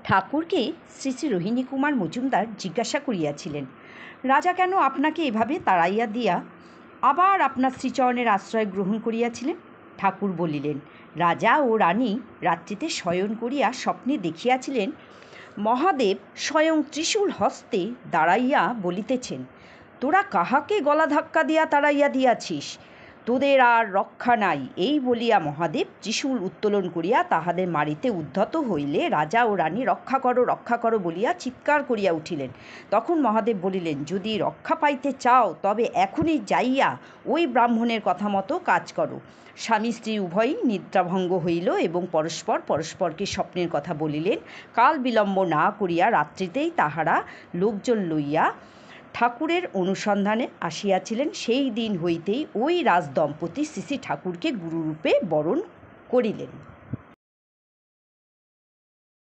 ঠাকুরকে শ্রী শ্রী রোহিণী কুমার মজুমদার জিজ্ঞাসা করিয়াছিলেন, রাজা কেন আপনাকে এভাবে তাড়াইয়া দিয়া আবার আপনার শ্রীচরণের আশ্রয় গ্রহণ করিয়াছিলেন? ঠাকুর বলিলেন, রাজা ও রানী রাত্রিতে শয়ন করিয়া স্বপ্নে দেখিয়াছিলেন মহাদেব স্বয়ং ত্রিশূল হস্তে দাঁড়াইয়া বলিতেছেন, তোরা কাহাকে গলা ধাক্কা দিয়া তাড়াইয়া দিয়াছিস? তোদের আর রক্ষা নাই। এই বলিয়া মহাদেব ত্রিশূল উত্তোলন করিয়া তাহাদের মারিতে উদ্ধত হইলে রাজা ও রানী রক্ষা করো বলিয়া চিৎকার করিয়া উঠিলেন। তখন মহাদেব বলিলেন, যদি রক্ষা পাইতে চাও তবে এখনই যাইয়া ওই ব্রাহ্মণের কথা মতো কাজ করো। স্বামী স্ত্রী উভয়ই নিদ্রাভঙ্গ হইল এবং পরস্পরকে স্বপ্নের কথা বলিলেন। কাল বিলম্ব না করিয়া রাত্রিতেই তাহারা লোকজন লইয়া ঠাকুরের অনুসন্ধানে আসিয়াছিলেন। সেই দিন হইতেই ওই রাজদম্পতি শ্রী শ্রী ঠাকুরকে গুরুরূপে বরণ করিলেন।